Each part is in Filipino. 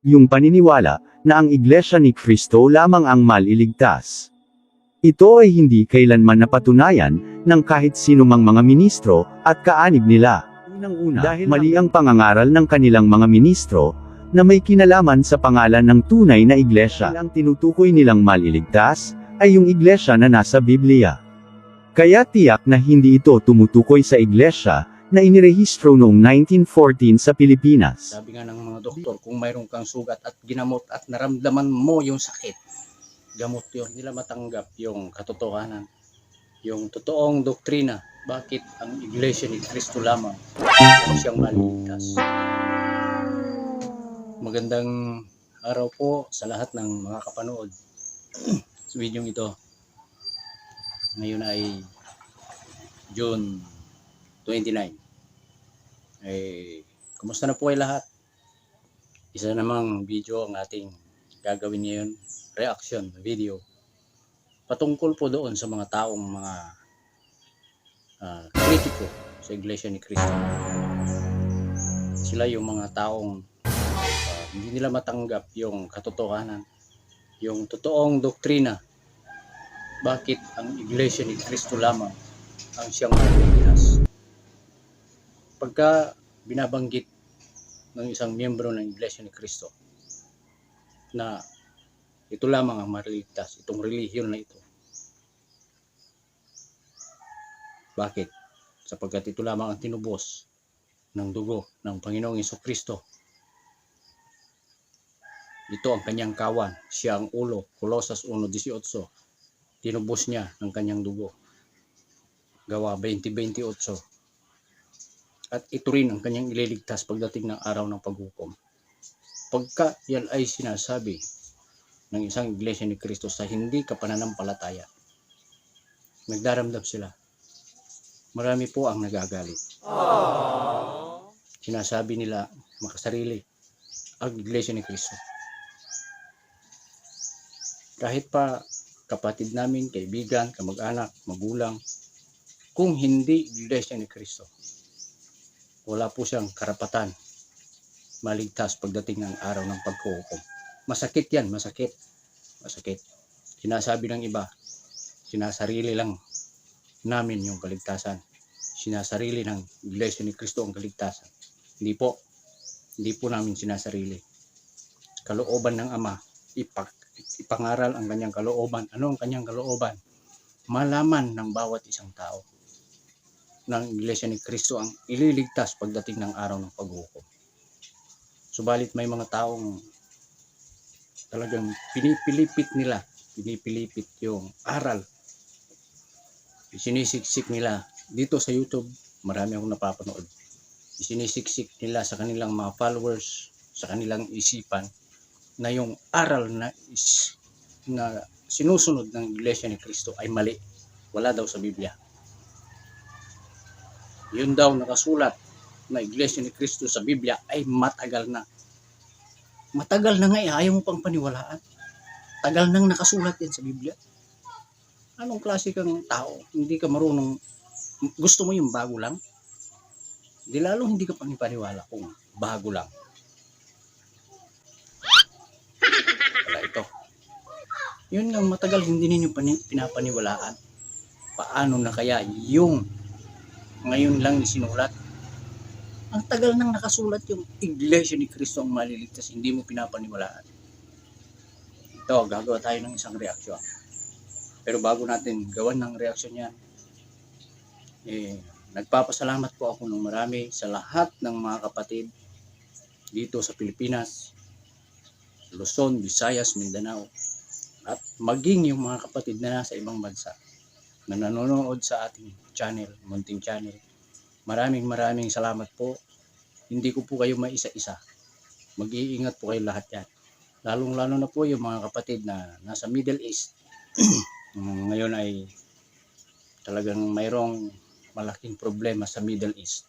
yung paniniwala na ang Iglesia ni Cristo lamang ang maliligtas. Ito ay hindi kailanman napatunayan ng kahit sinumang mga ministro at kaanib nila. Unang-una, dahil mali ang pangangaral ng kanilang mga ministro na may kinalaman sa pangalan ng tunay na iglesia. Ang tinutukoy nilang maliligtas ay yung iglesia na nasa Biblia. Kaya tiyak na hindi ito tumutukoy sa iglesia na inirehistro noong 1914 sa Pilipinas. Sabi nga ng mga doktor, kung mayroon kang sugat at ginamot at naramdaman mo yung sakit, gamot yun. Nila matanggap yung katotohanan, yung totoong doktrina. Bakit ang Iglesia ni Cristo lamang ang siyang maliligtas? Magandang araw po sa lahat ng mga kapanood sa video ito. Ngayon ay June 29. Kumusta na po ay lahat? Isa namang video ang ating gagawin ngayon, reaction video. Patungkol po doon sa mga taong mga kritiko sa Iglesia ni Cristo. Sila yung mga taong hindi nila matanggap yung katotohanan, yung totoong doktrina. Bakit ang Iglesia ni Cristo lamang ang siyang maliligtas? Pagka binabanggit ng isang miyembro ng Iglesia ni Cristo na ito lamang ang maliligtas, itong relihiyon na ito. Bakit? Sapagkat ito lamang ang tinubos ng dugo ng Panginoong Jesucristo. Ito ang kanyang kawan, siya ang ulo, Colosas 1:18. Tinubos niya ng kanyang dugo. Gawa 20:28. At ito rin ang kanyang ililigtas pagdating ng araw ng paghukom. Pagka yan ay sinasabi ng isang Iglesia ni Cristo sa hindi kapananampalataya, nagdaramdam sila. Marami po ang nagagalit. Sinasabi nila makasarili ang Iglesia ni Cristo. Kahit pa kapatid namin, kaibigan, kamag-anak, magulang, kung hindi Iglesia ni Cristo, wala po siyang karapatan maligtas pagdating ng araw ng paghukom. Masakit yan, masakit. Masakit. Sinasabi ng iba, sinasarili lang namin yung kaligtasan. Sinasarili ng Iglesia ni Cristo ang kaligtasan. Hindi po. Hindi po namin sinasarili. Kalooban ng Ama, ipangaral ang kanyang kalooban. Ano ang kanyang kalooban? Malaman ng bawat isang tao ng Iglesia ni Cristo ang ililigtas pagdating ng araw ng paghukom. Subalit may mga taong talagang pinipilipit yung aral. Sinisiksik nila dito sa YouTube, marami akong napapanood. Sinisiksik nila sa kanilang mga followers, sa kanilang isipan, na yung aral na sinusunod ng Iglesia ni Cristo ay mali. Wala daw sa Biblia. Yun daw nakasulat na Iglesia ni Cristo sa Biblia ay matagal na. Matagal na nga ayaw mo pang paniwalaan. Tagal nang nakasulat yan sa Biblia. Anong klase kang tao? Hindi ka marunong, gusto mo yung bago lang? Di lalong hindi ka panipaniwala kung bago lang. Wala ito. Yun nga, matagal hindi ninyo pinapaniwalaan. Paano na kaya yung ngayon lang isinulat? Ang tagal nang nakasulat yung Iglesia ni Cristo ang maliligtas, hindi mo pinapaniwalaan. Ito, gagawa tayo ng isang reaksyon. Pero bago natin gawan ng reaksyon yan, nagpapasalamat po ako ng marami sa lahat ng mga kapatid dito sa Pilipinas, Luzon, Visayas, Mindanao, at maging yung mga kapatid na nasa ibang bansa na nanonood sa ating channel, munting channel. Maraming salamat po. Hindi ko po kayo maisa-isa. Mag-iingat po kayo lahat yan. Lalong-lalo na po yung mga kapatid na nasa Middle East. Ngayon ay talagang mayroong malaking problema sa Middle East.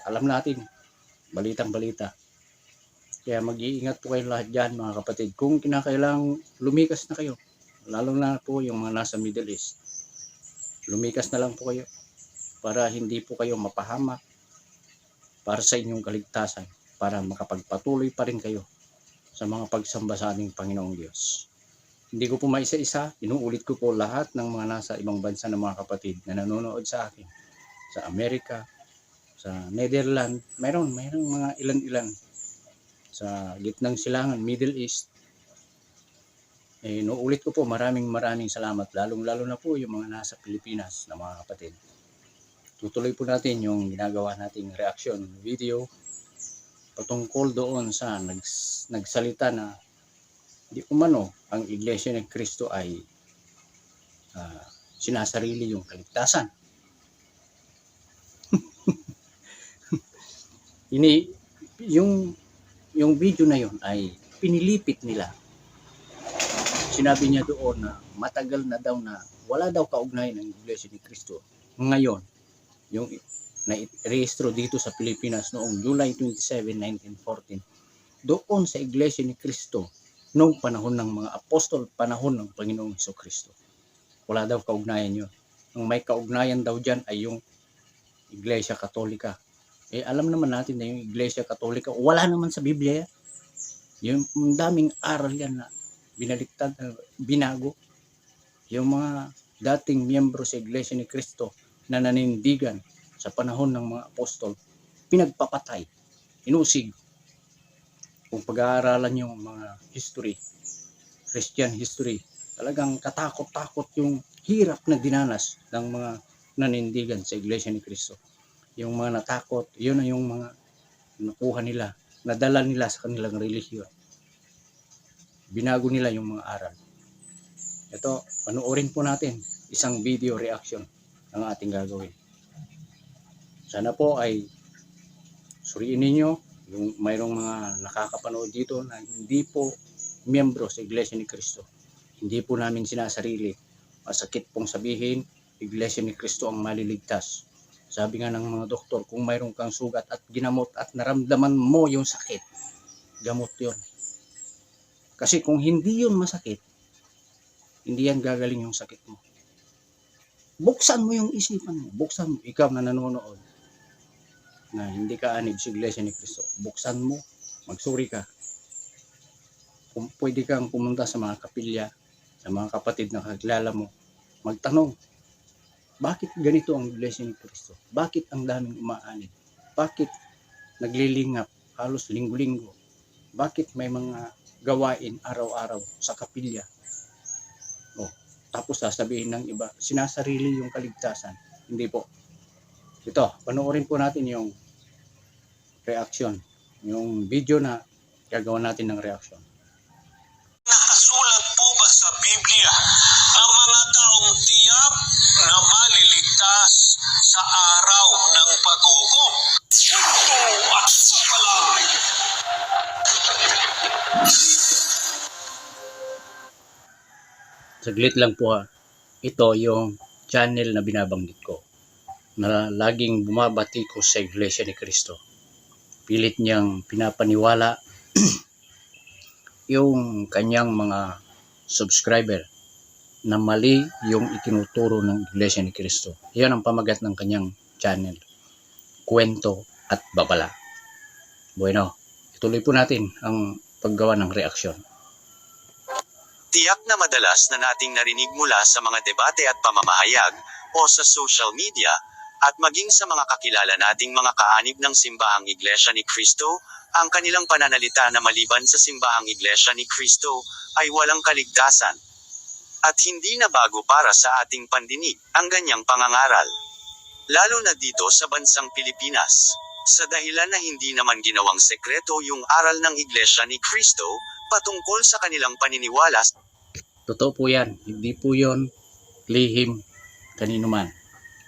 Alam natin, balitang-balita. Kaya mag-iingat po kayo lahat dyan mga kapatid. Kung kinakailangang lumikas na kayo, lalo na po yung mga nasa Middle East, lumikas na lang po kayo para hindi po kayo mapahamak, para sa inyong kaligtasan, para makapagpatuloy pa rin kayo sa mga pagsamba sa ating Panginoong Diyos. Hindi ko po maisa-isa, inuulit ko po lahat ng mga nasa ibang bansa ng mga kapatid na nanonood sa akin. Sa Amerika, sa Netherlands, mayroong mga ilan-ilan. Sa gitnang silangan, Middle East. Inuulit ko po, maraming salamat. Lalong-lalo na po yung mga nasa Pilipinas na mga kapatid. Tutuloy po natin yung ginagawa nating reaction video patungkol doon sa nagsalita na di umano ang Iglesia ni Cristo ay sinasarili yung kaligtasan. yung video na yun ay pinilipit nila. Sinabi niya doon na matagal na daw na wala daw kaugnayan ng Iglesia ni Cristo. Ngayon, yung na-rehistro dito sa Pilipinas noong July 27, 1914, doon sa Iglesia ni Cristo noong panahon ng mga apostol, panahon ng Panginoong Hesukristo. Wala daw kaugnayan yun. Ang may kaugnayan daw dyan ay yung Iglesia Katolika. Alam naman natin na yung Iglesia Katolika, wala naman sa Biblia yan. Yung daming aral yan na binaliktad, binago. Yung mga dating miyembro sa Iglesia ni Cristo na nanindigan sa panahon ng mga apostol, pinagpapatay, inusig. Kung pag-aaralan yung mga history, Christian history, talagang katakot-takot yung hirap na dinanas ng mga nanindigan sa Iglesia ni Cristo. Yung mga natakot, yun na yung mga nakuha nila, nadala nila sa kanilang relihiyon. Binago nila yung mga aral. Ito, panoorin po natin isang video reaction ang ating gagawin. Sana po ay suriin ninyo yung mayroong mga nakakapanood dito na hindi po miyembro sa Iglesia ni Cristo. Hindi po namin sinasarili. Masakit pong sabihin, Iglesia ni Cristo ang maliligtas. Sabi nga ng mga doktor, kung mayroong kang sugat at ginamot at naramdaman mo yung sakit, gamot yon. Kasi kung hindi yun masakit, hindi yan gagaling yung sakit mo. Buksan mo yung isipan mo. Buksan mo. Ikaw na nanonood na hindi ka anib sa Iglesia ni Cristo. Buksan mo. Magsuri ka. Kung pwede kang pumunta sa mga kapilya, sa mga kapatid na kakilala mo, magtanong, bakit ganito ang Iglesia ni Cristo? Bakit ang daming umaanib? Bakit naglilingap halos linggo-linggo? Bakit may mga gawain araw-araw sa kapilya? Tapos sasabihin ng iba, sinasarili yung kaligtasan. Hindi po. Ito, panoorin po natin yung reaction. Yung video na gagawa natin ng reaction. Nakasulat po ba sa Biblia ang mga taong tiyak na maliligtas sa araw ng pag-ukom? Ito at sa balay! Saglit lang po ha. Ito yung channel na binabanggit ko na laging bumabati ko sa Iglesia ni Cristo. Pilit niyang pinapaniwala yung kanyang mga subscriber na mali yung itinuturo ng Iglesia ni Cristo. Yan ang pamagat ng kanyang channel. Kwento at babala. Bueno, ituloy po natin ang paggawa ng reaksyon. Tiyak na madalas na nating narinig mula sa mga debate at pamamahayag, o sa social media, at maging sa mga kakilala nating mga kaanib ng simbahang Iglesia ni Cristo, ang kanilang pananalita na maliban sa simbahang Iglesia ni Cristo, ay walang kaligtasan. At hindi na bago para sa ating pandinig, ang ganyang pangangaral. Lalo na dito sa bansang Pilipinas. Sa dahilan na hindi naman ginawang sekreto yung aral ng Iglesia ni Cristo, patungkol sa kanilang paniniwala. Totoo po yan. Hindi po yon lihim kanino man.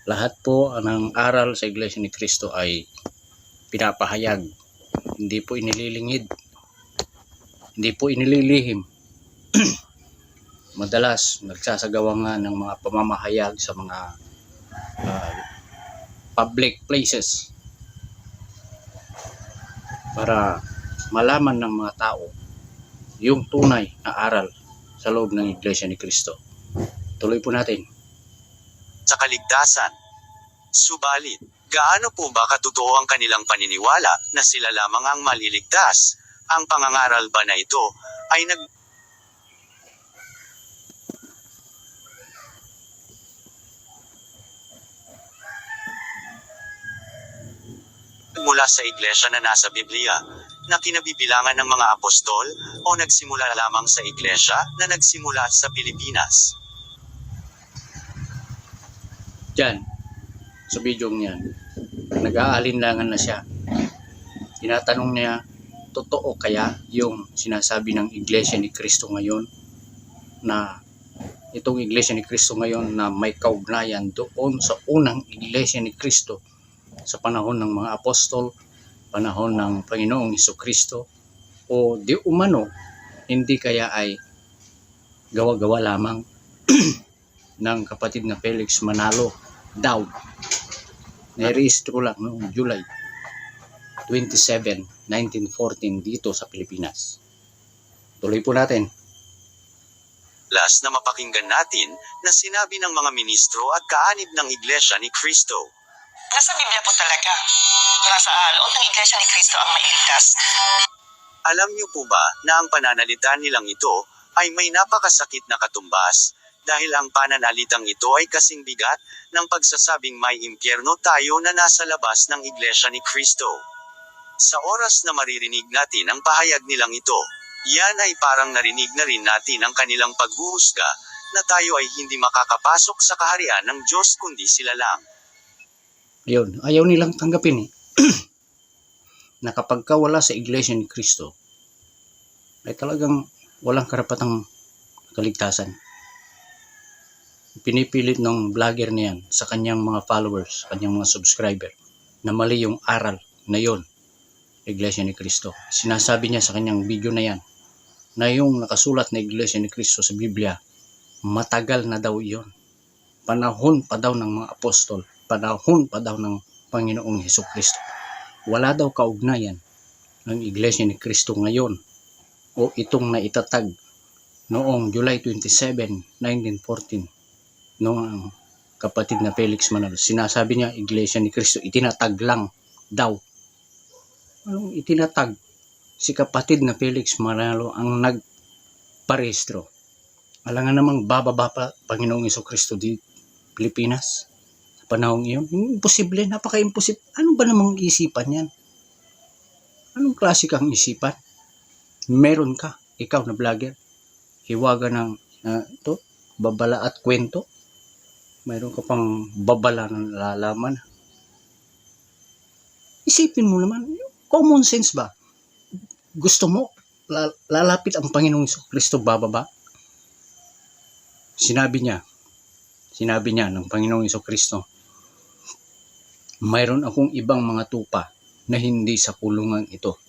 Lahat po ng aral sa Iglesia ni Cristo ay pinapahayag. Hindi po inililingid. Hindi po inililihim. Madalas nagsasagawa nga ng mga pamamahayag sa mga public places para malaman ng mga tao yung tunay na aral sa loob ng Iglesia ni Cristo. Tuloy po natin. Sa kaligtasan. Subalit, gaano po ba katotoo ang kanilang paniniwala na sila lamang ang maliligtas? Ang pangangaral ba na ito ay nagmula sa iglesia na nasa Biblia, na kinabibilangan ng mga apostol, o nagsimula lamang sa iglesia na nagsimula sa Pilipinas? Diyan, sa video niyan, nag-aalinlangan na siya. Tinatanong niya, totoo kaya yung sinasabi ng Iglesia ni Cristo ngayon, na itong Iglesia ni Cristo ngayon na may kaugnayan doon sa unang Iglesia ni Cristo sa panahon ng mga apostol, panahon ng Panginoong Hesukristo, o di umano, hindi kaya ay gawa-gawa lamang ng kapatid na Felix Manalo daw. Nairehistro lang noong July 27, 1914 dito sa Pilipinas. Tuloy po natin. Last na mapakinggan natin na sinabi ng mga ministro at kaanib ng Iglesia ni Cristo. Nasa Biblia po talaga. Nasa loob ng Iglesia ni Cristo ang mailigtas. Alam niyo po ba na ang pananalita nilang ito ay may napakasakit na katumbas, dahil ang pananalitang ito ay kasing bigat ng pagsasabing may impyerno tayo na nasa labas ng Iglesia ni Cristo. Sa oras na maririnig natin ang pahayag nilang ito, yan ay parang narinig na rin natin ang kanilang paghuhusga, na tayo ay hindi makakapasok sa kaharian ng Diyos kundi sila lang. Ayun, ayaw nilang tanggapin na kapag ka wala sa Iglesia ni Cristo, ay talagang walang karapatang kaligtasan. Pinipilit ng vlogger na yan sa kanyang mga followers, kanyang mga subscriber, na mali yung aral na yon, Iglesia ni Cristo. Sinasabi niya sa kanyang video na yan, na yung nakasulat na Iglesia ni Cristo sa Biblia, matagal na daw yon. Panahon pa daw ng mga apostol, panahon pa daw ng Panginoong Hesukristo. Wala daw kaugnayan ng Iglesia ni Cristo ngayon o itong naitatag noong July 27, 1914 noong kapatid na Felix Manalo. Sinasabi niya, Iglesia ni Cristo, itinatag lang daw. Anong itinatag? Si kapatid na Felix Manalo ang nagparehistro. Alangan namang bababa pa Panginoong Hesukristo di Pilipinas sa panahong iyon. Imposible, napaka-imposible. Ano ba namang isipan yan? Anong klase kang isipan? Meron ka, ikaw na vlogger, hiwaga ng babala at kwento. Mayroon ka pang babala ng lalaman. Isipin mo naman, common sense ba? Gusto mo lalapit ang Panginoong Kristo bababa? Sinabi niya ng Panginoong Kristo, mayroon akong ibang mga tupa na hindi sa kulungan ito.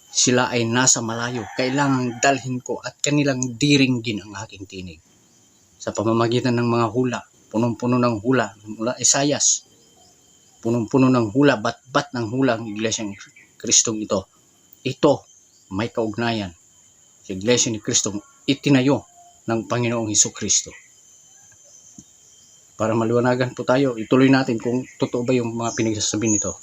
Sila ay nasa malayo, kailangang dalhin ko at kanilang diringgin ang aking tinig. Sa pamamagitan ng mga hula, punong-puno ng hula mula Isaias, punong-puno ng hula, bat-bat ng hula ang Iglesia ni Kristong ito. Ito may kaugnayan sa Iglesia ni Kristong itinayo ng Panginoong Hesukristo. Para maliwanagan po tayo, ituloy natin kung totoo ba yung mga pinagsasabi nito.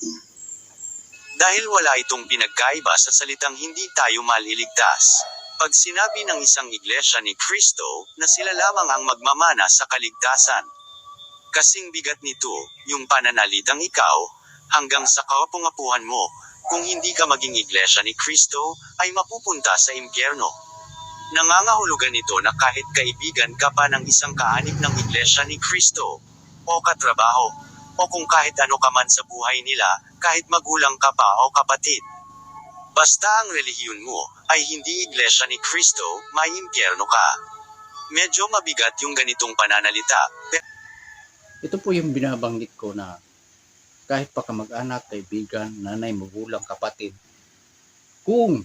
Dahil wala itong pinagkaiba sa salitang hindi tayo maliligtas. Pag sinabi ng isang Iglesia ni Cristo na sila lamang ang magmamana sa kaligtasan, kasing bigat nito, yung pananalitang ikaw, hanggang sa kawapungapuhan mo, kung hindi ka maging Iglesia ni Cristo, ay mapupunta sa impyerno. Nangangahulugan ito na kahit kaibigan ka pa ng isang kaanib ng Iglesia ni Cristo, o katrabaho, o kung kahit ano ka man sa buhay nila, kahit magulang ka pa o kapatid. Basta ang relihiyon mo ay hindi Iglesia ni Cristo, may impyerno ka. Medyo mabigat yung ganitong pananalita. Ito po yung binabanggit ko na kahit pa kamag-anak, kaibigan, nanay, magulang, kapatid, kung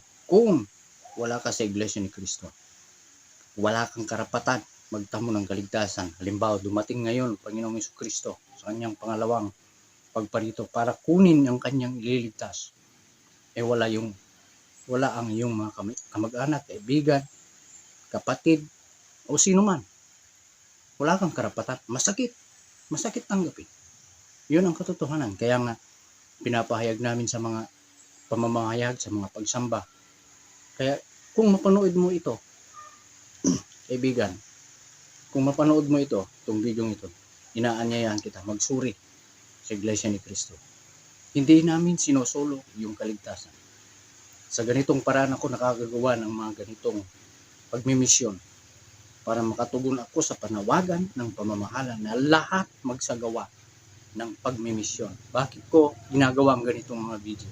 wala ka sa Iglesia ni Cristo, wala kang karapatan magtamo ng kaligtasan. Halimbawa, dumating ngayon Panginoong Hesukristo sa kanyang pangalawang pagparito para kunin ang kanyang ililigtas. Wala ang iyong mga kamag-anak, kaibigan, kapatid, o sino man. Wala kang karapatan. Masakit tanggapin. Yun ang katotohanan. Kaya nga, pinapahayag namin sa mga pamamahayag, sa mga pagsamba. Kaya kung mapanood mo ito, kaibigan, kung mapanood mo ito, itong video ito, inaanyayahan kita magsuri sa Iglesia ni Cristo. Hindi namin sinosolo yung kaligtasan. Sa ganitong paraan ako nakagagawa ng mga ganitong pagmimisyon para makatugon ako sa panawagan ng pamamahala na lahat magsagawa ng pagmimisyon. Bakit ko ginagawa ang ganitong mga video?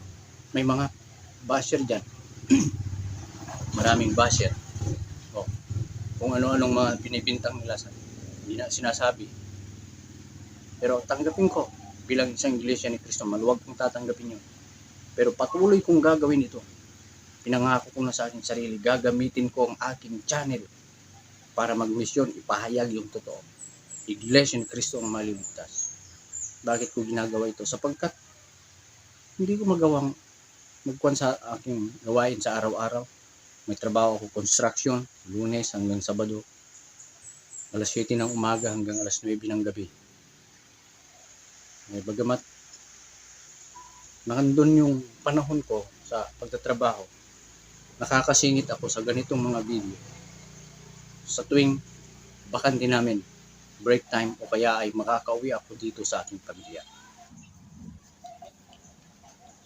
May mga basher dyan. Maraming basher. O, kung ano-anong mga binibintang nila sinasabi. Pero tanggapin ko bilang isang Iglesia ni Cristo, maluwag kong tatanggapin yun. Pero patuloy kong gagawin ito. Pinangako ko na sa aking sarili, gagamitin ko ang aking channel para magmisyon, ipahayag yung totoo. Iglesia ni Cristo ang maliligtas. Bakit ko ginagawa ito? Sapagkat hindi ko magawang magkuhan sa aking gawain sa araw-araw. May trabaho ako, construction, Lunes hanggang Sabado, alas 7 ng umaga hanggang alas 9 ng gabi. Bagamat nakandun yung panahon ko sa pagtatrabaho, nakakasingit ako sa ganitong mga video sa tuwing bakante namin, break time, o kaya ay makakauwi ako dito sa aking pamilya.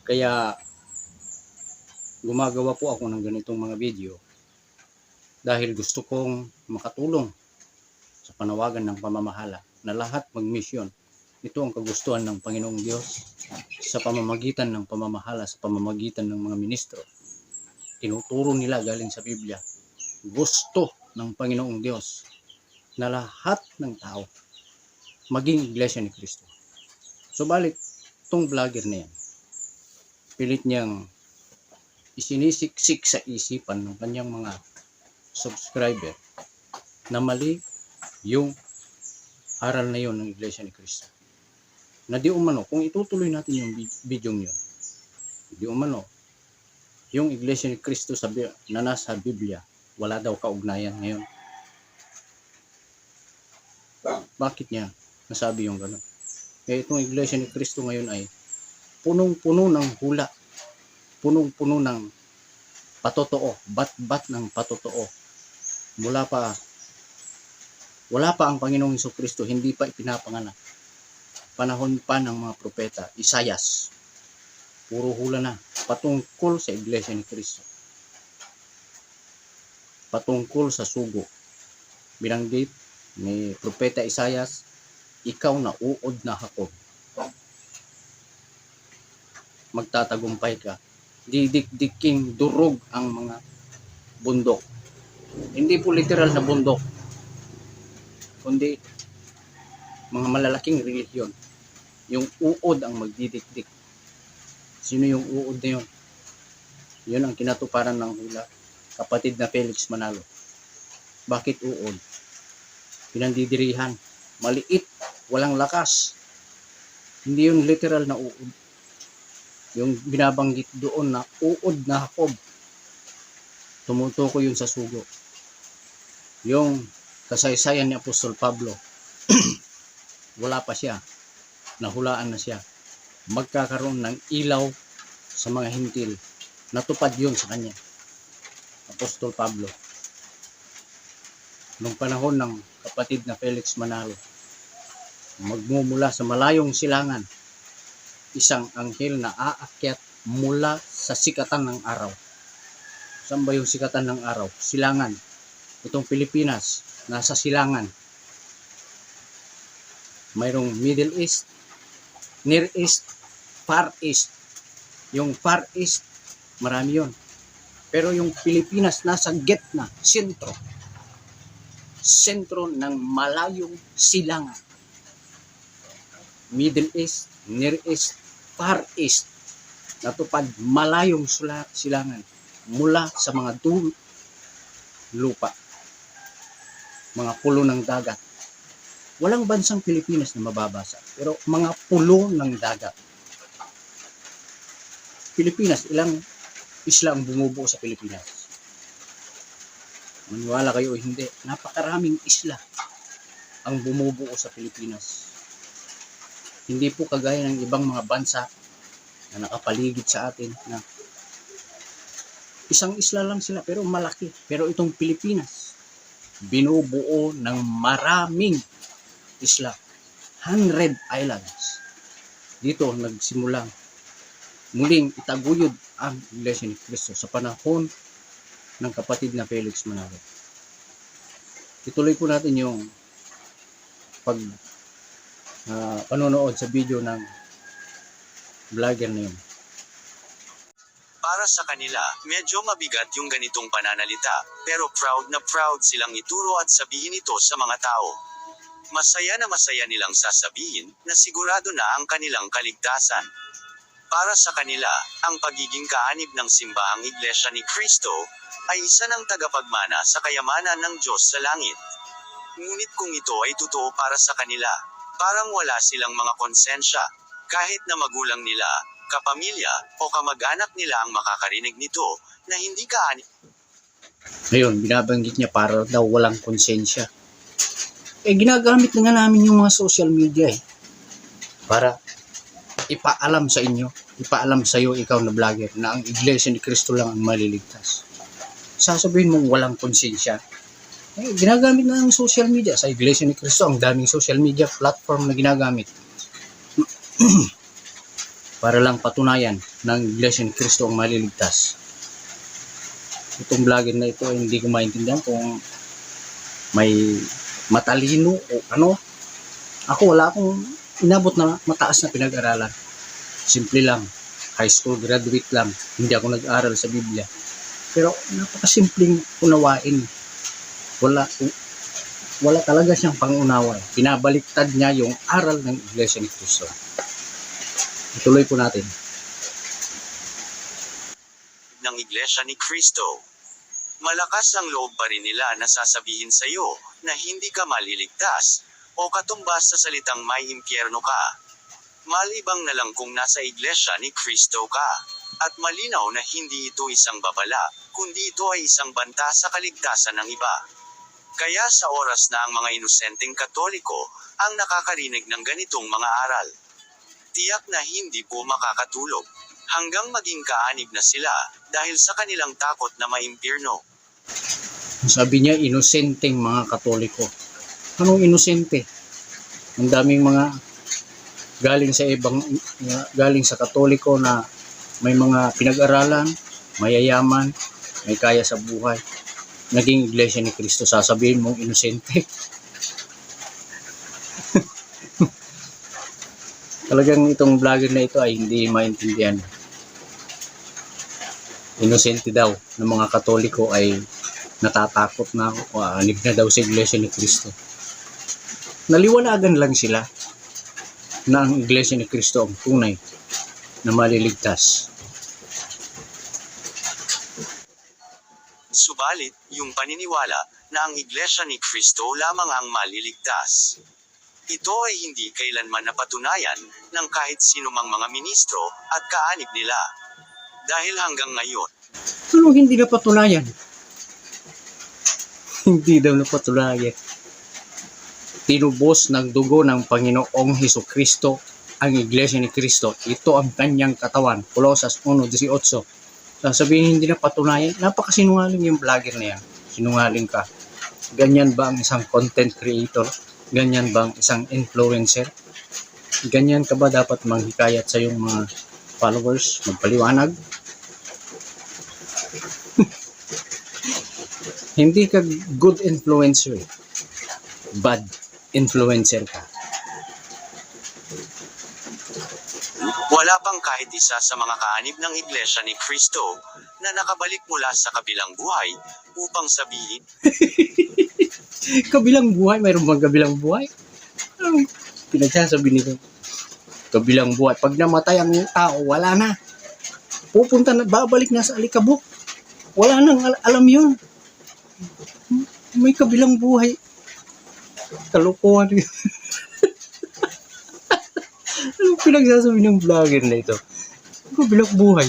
Kaya gumagawa po ako ng ganitong mga video dahil gusto kong makatulong sa panawagan ng pamamahala na lahat magmisyon. Ito ang kagustuhan ng Panginoong Diyos sa pamamagitan ng pamamahala, sa pamamagitan ng mga ministro. Tinuturo nila galing sa Biblia. Gusto ng Panginoong Diyos na lahat ng tao maging Iglesia ni Cristo. Subalit, itong vlogger na yan, pilit niyang isinisiksik sa isipan ng kanyang mga subscriber na mali yung aral na yon ng Iglesia ni Cristo. Na di umano, kung itutuloy natin yung video yun, di umano, yung Iglesia ni Cristo na nasa Biblia, wala daw kaugnayan ngayon. Bakit niya nasabi yung gano'n? Kaya itong Iglesia ni Cristo ngayon ay punong-puno ng hula, punong-puno ng patotoo, bat-bat ng patotoo. Wala pa ang Panginoong Jesucristo, hindi pa ipinapanganak. Panahon pa ng mga propeta, Isayas, puro hula na, patungkol sa Iglesia ni Cristo. Patungkol sa sugo. Binanggit ni propeta Isayas, ikaw na uod na Jacob. Magtatagumpay ka. Didikdiking durog ang mga bundok. Hindi po literal na bundok, kundi mga malalaking relihiyon. Yung uod ang magdidikdik. Sino yung uod na yun? Yun ang kinatuparan ng hula. Kapatid na Felix Manalo. Bakit uod? Pinandidirihan. Maliit. Walang lakas. Hindi yun literal na uod. Yung binabanggit doon na uod na Jacob. Tumutukoy yun sa sugo. Yung kasaysayan ni Apostol Pablo, wala pa siya. Nahulaan na siya. Magkakaroon ng ilaw sa mga hintil. Natupad yun sa kanya. Apostol Pablo. Nung panahon ng kapatid na Felix Manalo, magmumula sa malayong silangan, isang anghel na aakyat mula sa sikatan ng araw. Saan ba yung sikatan ng araw? Silangan. Itong Pilipinas, nasa silangan. Mayroong Middle East, Near East, Far East. Yung Far East, marami yun. Pero yung Pilipinas, nasa gitna, sentro. Sentro ng malayong silangan. Middle East, Near East, Far East. Natupad malayong silangan mula sa mga lupa. Mga pulo ng dagat. Walang bansang Pilipinas na mababasa. Pero mga pulo ng dagat. Pilipinas, ilang isla ang bumubuo sa Pilipinas? Maniwala kayo o hindi, napakaraming isla ang bumubuo sa Pilipinas. Hindi po kagaya ng ibang mga bansa na nakapaligid sa atin na Isang isla lang sila pero malaki. Pero itong Pilipinas, binubuo ng maraming isla. 100 islands. Dito nagsimulang muling itaguyod ang Iglesia ni Cristo sa panahon ng kapatid na Felix Manalo. Ituloy po natin yung panonood sa video ng vlogger na yun. Para sa kanila, medyo mabigat yung ganitong pananalita, pero proud na proud silang ituro at sabihin ito sa mga tao. Masaya na masaya nilang sasabihin na sigurado na ang kanilang kaligtasan. Para sa kanila, ang pagiging kaanib ng simbahang Iglesia ni Cristo ay isa ng tagapagmana sa kayamanan ng Diyos sa langit. Ngunit kung ito ay totoo para sa kanila, parang wala silang mga konsensya, kahit na magulang nila, kapamilya, o kamag-anak nila ang makakarinig nito, na hindi kaanib. Ngayon, binabanggit niya para daw walang konsensya. Ginagamit na nga namin yung mga social media para ipaalam sa inyo, ipaalam sa iyo ikaw na vlogger na ang Iglesia ni Cristo lang ang maliligtas. Sasabihin mong walang konsensya. Ginagamit na ng social media sa Iglesia ni Cristo, ang daming social media platform na ginagamit. Para lang patunayan ng Iglesia ni Cristo ang maliligtas. Itong vlogger na ito ay hindi ko maintindihan kung may matalino o ano. Ako wala akong inabot na mataas na pinag-aralan. Simple lang, high school graduate lang. Hindi ako nag-aral sa Biblia. Pero napakasimpleng unawain. Wala talaga siyang pangunawa. Pinabaliktad niya yung aral ng Iglesia ni Cristo. Ituloy po natin. Ng Iglesia ni Cristo. Malakas ang loob pa rin nila na sasabihin sa iyo na hindi ka maliligtas o katumbas sa salitang may impyerno ka. Malibang na lang kung nasa Iglesia ni Cristo ka. At malinaw na hindi ito isang babala, kundi ito ay isang banta sa kaligtasan ng iba. Kaya sa oras na ang mga inosenteng Katoliko ang nakakarinig ng ganitong mga aral, tiyak na hindi po makakatulog hanggang maging kaanib na sila dahil sa kanilang takot na maimpyerno. Sabi niya, inosenteng mga Katoliko. Anong inosente? Ang daming mga galing sa Katoliko na may mga pinag-aralan, mayayaman, may kaya sa buhay. Naging Iglesia ni Cristo, sasabihin mong inosente. Talagang itong vlogger na ito ay hindi maintindihan. Inosente daw ng mga Katoliko ay natatakot na o aanib na daw sa Iglesia ni Cristo. Naliwanagan lang sila na ang Iglesia ni Cristo ang tunay na maliligtas. Subalit, yung paniniwala na ang Iglesia ni Cristo lamang ang maliligtas. Ito ay hindi kailanman napatunayan ng kahit sino mang mga ministro at kaanib nila. Dahil hanggang ngayon, Ano hindi napatunayan? Hindi daw napatunayan. Tinubos ng dugo ng Panginoong Hesukristo ang Iglesia ni Cristo. Ito ang kanyang katawan. Colosas 1:18. Sasabihin hindi napatunayan. Napakasinungaling yung vlogger na yan. Sinungaling ka. Ganyan ba ang isang content creator? Ganyan ba ang isang influencer? Ganyan ka ba dapat manghikayat sa iyong mga followers? Magpaliwanag? Hindi ka good influencer. Bad influencer ka. wala pang kahit isa sa mga kaanib ng Iglesia ni Cristo na nakabalik mula sa kabilang buhay upang sabihin, Kabilang buhay? Mayroon bang kabilang buhay? Anong pinagsasabi nito? Kabilang buhay. Pag namatay ang tao, wala na. Pupunta na, babalik na sa alikabok. Wala nang alam yun. May kabilang buhay. Kalokohan. Anong pinagsasabi ng vlogger na ito? Kabilang buhay.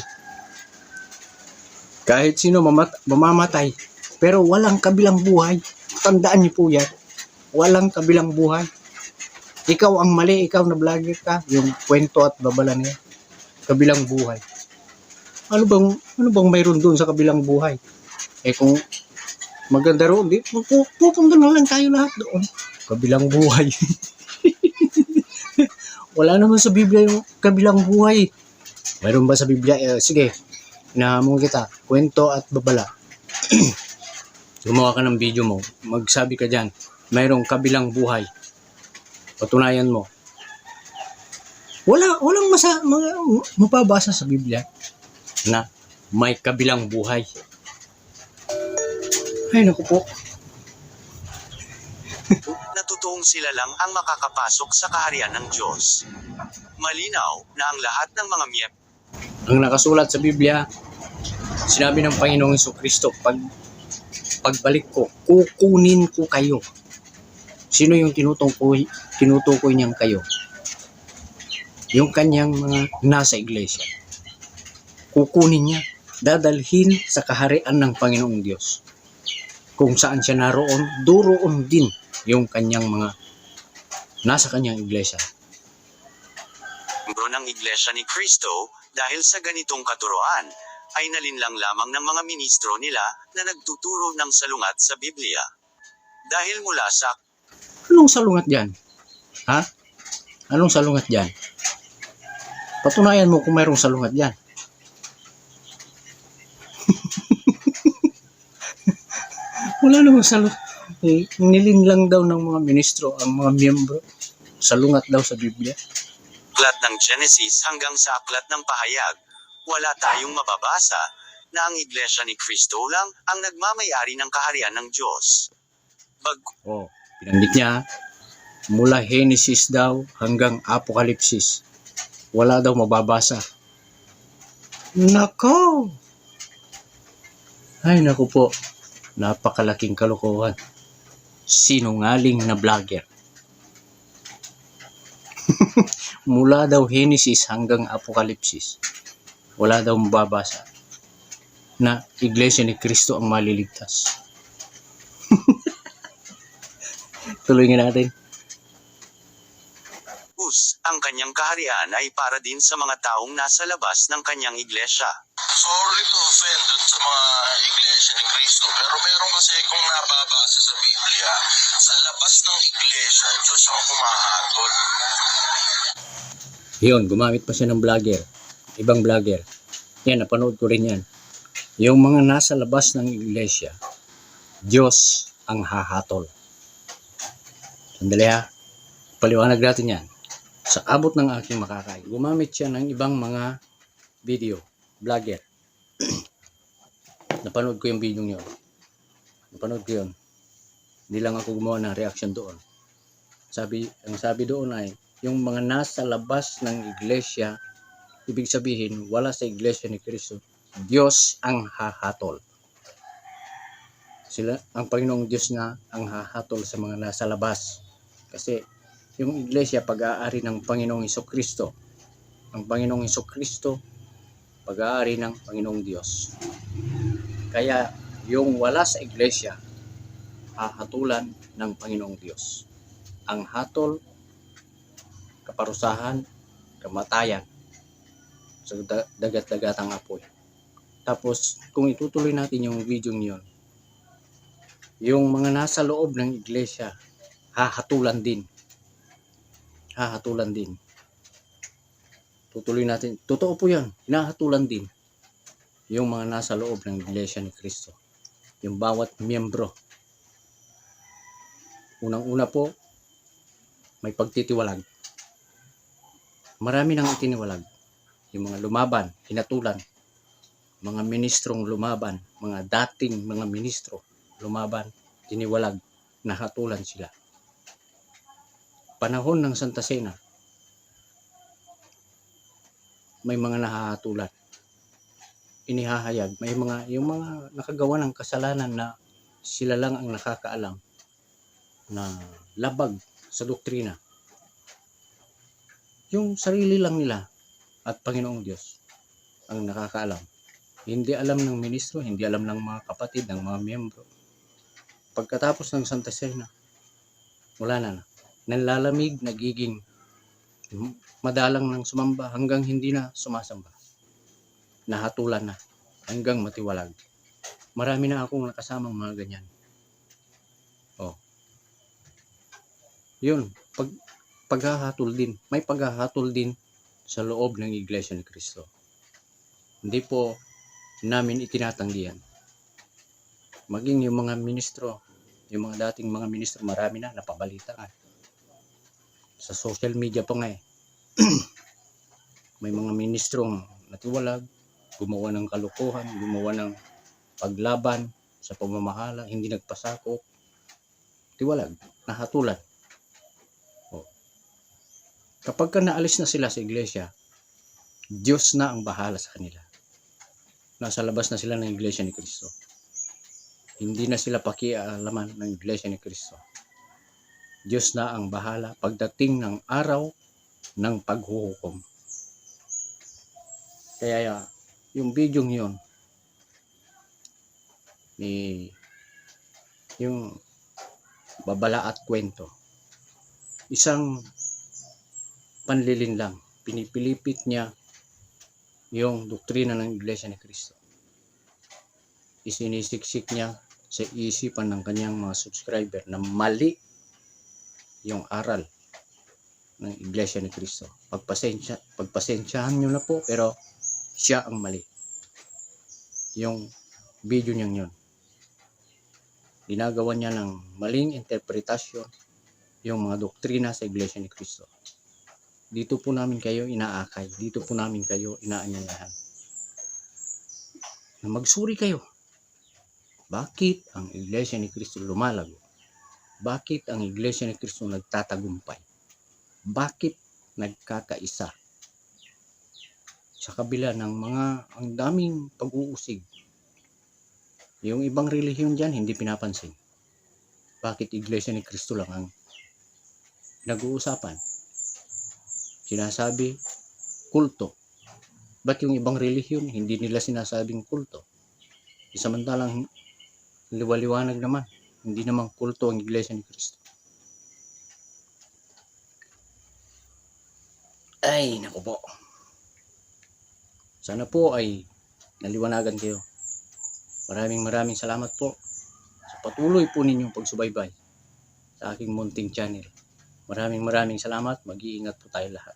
Kahit sino mamamatay, pero walang kabilang buhay. Tandaan niyo po yan. Walang kabilang buhay. Ikaw ang mali, ikaw na vlogger ka. Yung kwento at babala niya. Kabilang buhay. ano bang mayroon doon sa kabilang buhay? Eh kung maganda roon, di, pupunta na lang tayo lahat doon. Kabilang buhay. Wala naman sa Biblia yung kabilang buhay. Mayroon ba sa Biblia? Sige, inahamon kita, kwento at babala. Gumawa ka ng video mo, magsabi ka dyan, mayroong kabilang buhay. Patunayan mo. Walang mapabasa sa Biblia na may kabilang buhay. Ay, naku po. Natutuong sila lang ang makakapasok sa kaharian ng Diyos. Malinaw na ang lahat ng mga Ang nakasulat sa Biblia, sinabi ng Panginoong Jesucristo, pagbalik ko, kukunin ko kayo. Sino yung tinutukoy niyang kayo? Yung kanyang mga nasa iglesia. Kukunin niya, dadalhin sa kaharian ng Panginoong Diyos. Kung saan siya naroon, duroon din yung kanyang mga nasa kanyang iglesia. miyembro ng Iglesia ni Cristo, dahil sa ganitong katuroan, ay nalinlang lamang ng mga ministro nila na nagtuturo ng salungat sa Biblia. Dahil mula sa Anong salungat diyan? Ha? Anong salungat diyan? Patunayan mo kung mayroong salungat diyan. Wala namang salungat. Nilinlang daw ng mga ministro ang mga miyembro. Salungat daw sa Biblia. aklat ng Genesis hanggang sa aklat ng Pahayag, wala tayong mababasa na ang Iglesia ni Cristo lang ang nagmamayari ng kaharian ng Diyos. Pinanggit niya, mula Genesis daw hanggang Apokalipsis. Wala daw mababasa. Nako! Ay, naku po. Napakalaking kalokohan. Sinungaling na vlogger. Mula daw Genesis hanggang Apokalipsis. Wala daw mababasa na Iglesia ni Cristo ang maliligtas. Tuloy nga natin. Ang kanyang kaharian ay para din sa mga taong nasa labas ng kanyang iglesia. Sorry to offend dun sa mga iglesia ni Cristo, pero meron kasi kung nababasa sa Biblia, sa labas ng iglesia, Diyos ang humahatol. Yun, gumamit pa siya ng vlogger. Ibang vlogger. Yan, napanood ko rin yan. Yung mga nasa labas ng iglesia, Diyos ang hahatol. Sandali ha. Paliwanag natin yan. Sa abot ng aking makakaya. Gumamit siya ng ibang mga video. Vlogger. Napanood ko yung video niyo. Napanood ko yun. Hindi lang ako gumawa ng reaction doon. Ang sabi doon ay, yung mga nasa labas ng iglesia, ibig sabihin, wala sa iglesia ni Cristo, Diyos ang hahatol. Ang Panginoong Diyos na ang hahatol sa mga nasa labas. Kasi, yung iglesia, pag-aari ng Panginoong Jesucristo. Ang Panginoong Jesucristo, pag-aari ng Panginoong Diyos. Kaya, yung wala sa iglesia, hahatulan ng Panginoong Diyos. Ang hatol, kaparusahan, kamatayan, sa dagat-dagatang apoy. Tapos, kung itutuloy natin yung video niyon, yung mga nasa loob ng iglesia, hahatulan din. Hahatulan din. Tutuloy natin. Totoo po yan. Hinahatulan din. Yung mga nasa loob ng iglesia ni Cristo. Yung bawat miyembro. Unang-una po, may pagtitiwalag. Marami nang itiniwalag. Yung mga lumaban, hinatulan. Mga ministrong lumaban, mga dating mga ministro lumaban, tiniwalag, nahatulan sila. Panahon ng Santa Cena, may mga nahahatulan. Inihahayag, yung mga nakagawa ng kasalanan na sila lang ang nakakaalam na labag sa doktrina. Yung sarili lang nila at Panginoong Diyos ang nakakaalam. Hindi alam ng ministro, hindi alam ng mga kapatid, ng mga miyembro. Pagkatapos ng Santa Cena, wala na. Nanlalamig, nagiging madalang ng sumamba hanggang hindi na sumasamba. nahatulan na hanggang matiwalag. Marami na akong nakasamang mga ganyan. Oh. Yun, paghahatol din. May paghahatol din sa loob ng Iglesia ni Cristo. Hindi po namin itinatanggihan. Maging yung mga ministro, yung mga dating mga ministro, marami na napabalita nga. Sa social media pa nga eh. May mga ministrong natiwalag, gumawa ng kalokohan, gumawa ng paglaban sa pamamahala, hindi nagpasakop, tiwalag, nahatulan. O. Kapag ka naalis na sila sa iglesia, Diyos na ang bahala sa kanila. Nasa labas na sila ng iglesia ni Cristo. Hindi na sila pakialaman ng iglesia ni Cristo. Diyos na ang bahala pagdating ng araw ng paghuhukom. Kaya yung video yun, yung babala at kwento, isang panlilin lang. Pinipilipit niya yung doktrina ng iglesia ni Cristo. Isinisiksik niya sa isipan ng kanyang mga subscriber na mali yung aral ng iglesia ni Cristo. Pagpasensyahan nyo na po, pero siya ang mali. Yung video niya yun. Ginagawa niya ng maling interpretasyon yung mga doktrina sa iglesia ni Cristo. Dito po namin kayo inaakay. Dito po namin kayo inaanyayahan. Na magsuri kayo. Bakit ang iglesia ni Cristo lumalago? Bakit ang iglesia ni Cristo nagtatagumpay? Bakit nagkakaisa? Sa kabila ng ang daming pag-uusig. Yung ibang relihiyon dyan, hindi pinapansin. Bakit iglesia ni Cristo lang ang nag-uusapan? Sinasabi, kulto. Ba't yung ibang relihiyon, hindi nila sinasabing kulto? Samantalang liwaliwanag naman, hindi naman kulto ang iglesia ni Cristo. Ay, naku po. Sana po ay naliwanagan kayo. Maraming salamat po sa patuloy po ninyong pagsubaybay sa aking munting channel. Maraming salamat. Mag-iingat po tayo lahat.